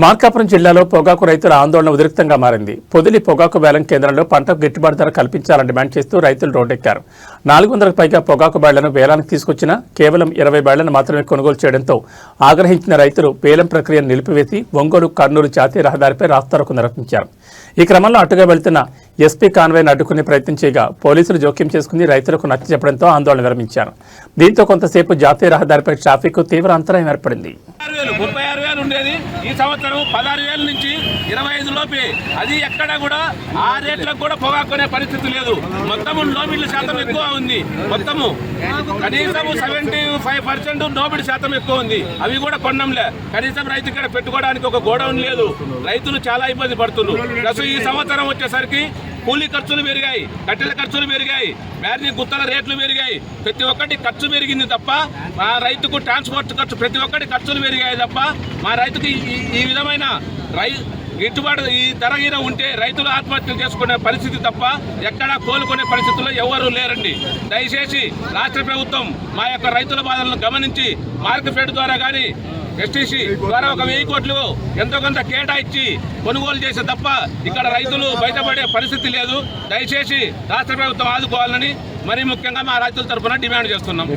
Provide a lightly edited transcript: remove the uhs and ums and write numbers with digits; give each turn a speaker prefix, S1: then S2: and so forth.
S1: మార్కాపురం జిల్లాలో పొగాకు రైతుల ఆందోళన ఉధృతంగా మారింది. పొదిలి పొగాకు వేలం కేంద్రంలో పంటకు గిట్టుబాటు ధర కల్పించాలని డిమాండ్ చేస్తూ రైతులు రోడ్డెక్కారు. 400కు పైగా పొగాకు బేళ్లను వేలానికి తీసుకొచ్చినా కేవలం 20 బేళ్లను మాత్రమే కొనుగోలు చేయడంతో ఆగ్రహించిన రైతులు వేలం ప్రక్రియను నిలిపివేసి ఒంగోలు కర్నూలు జాతీయ రహదారిపై రాస్తారోకో నిర్వహించారు. ఈ క్రమంలో అటుగా వెళ్తున్న ఎస్పీ కాన్వాయ్ను అడ్డుకునే ప్రయత్నం చేయగా పోలీసులు జోక్యం చేసుకుని రైతులకు నచ్చజెప్పడంతో ఆందోళన విరమించారు. దీంతో కొంతసేపు జాతీయ రహదారిపై ట్రాఫిక్ తీవ్ర అంతరాయం ఏర్పడింది.
S2: 36,000 ఉండేది ఈ సంవత్సరం 16,000 నుంచి 25 లోపే. అది ఎక్కడ కూడా ఆ రేట్లకు కూడా పొగాకునే పరిస్థితి లేదు. మొత్తము నోబిడ్ల శాతం ఎక్కువ ఉంది. మొత్తము కనీసం 75% నోబిడ్ శాతం ఎక్కువ ఉంది. అవి కూడా కొనడంలే. కనీసం రైతు ఇక్కడ పెట్టుకోవడానికి ఒక గోడౌన్ లేదు. రైతులు చాలా ఇబ్బంది పడుతున్నారు. ప్లస్ ఈ సంవత్సరం వచ్చేసరికి కూలీ ఖర్చులు పెరిగాయి, కట్టెల ఖర్చులు పెరిగాయి, బ్యారీ గుత్తల రేట్లు పెరిగాయి. ప్రతి ఒక్కటి ఖర్చు పెరిగింది తప్ప మా రైతుకు ట్రాన్స్పోర్ట్ ఖర్చు ప్రతి ఒక్కటి ఖర్చులు పెరిగాయి తప్ప మా రైతుకి ఈ విధమైన గిట్టుబాటు ఈ ధరగిన ఉంటే రైతులు ఆత్మహత్యలు చేసుకునే పరిస్థితి తప్ప ఎక్కడా కోలుకునే పరిస్థితుల్లో ఎవరూ లేరండి. దయచేసి రాష్ట్ర ప్రభుత్వం మా యొక్క రైతుల బాధలను గమనించి మార్కెట్ ద్వారా కానీ ఎస్టీసీ ద్వారా ఒక 1000 కోట్లు ఎంతో కొంత కేటాయించి కొనుగోలు చేసే తప్ప ఇక్కడ రైతులు బయటపడే పరిస్థితి లేదు. దయచేసి రాష్ట్ర ప్రభుత్వం ఆదుకోవాలని మరీ ముఖ్యంగా మా రైతుల తరఫున డిమాండ్ చేస్తున్నాం.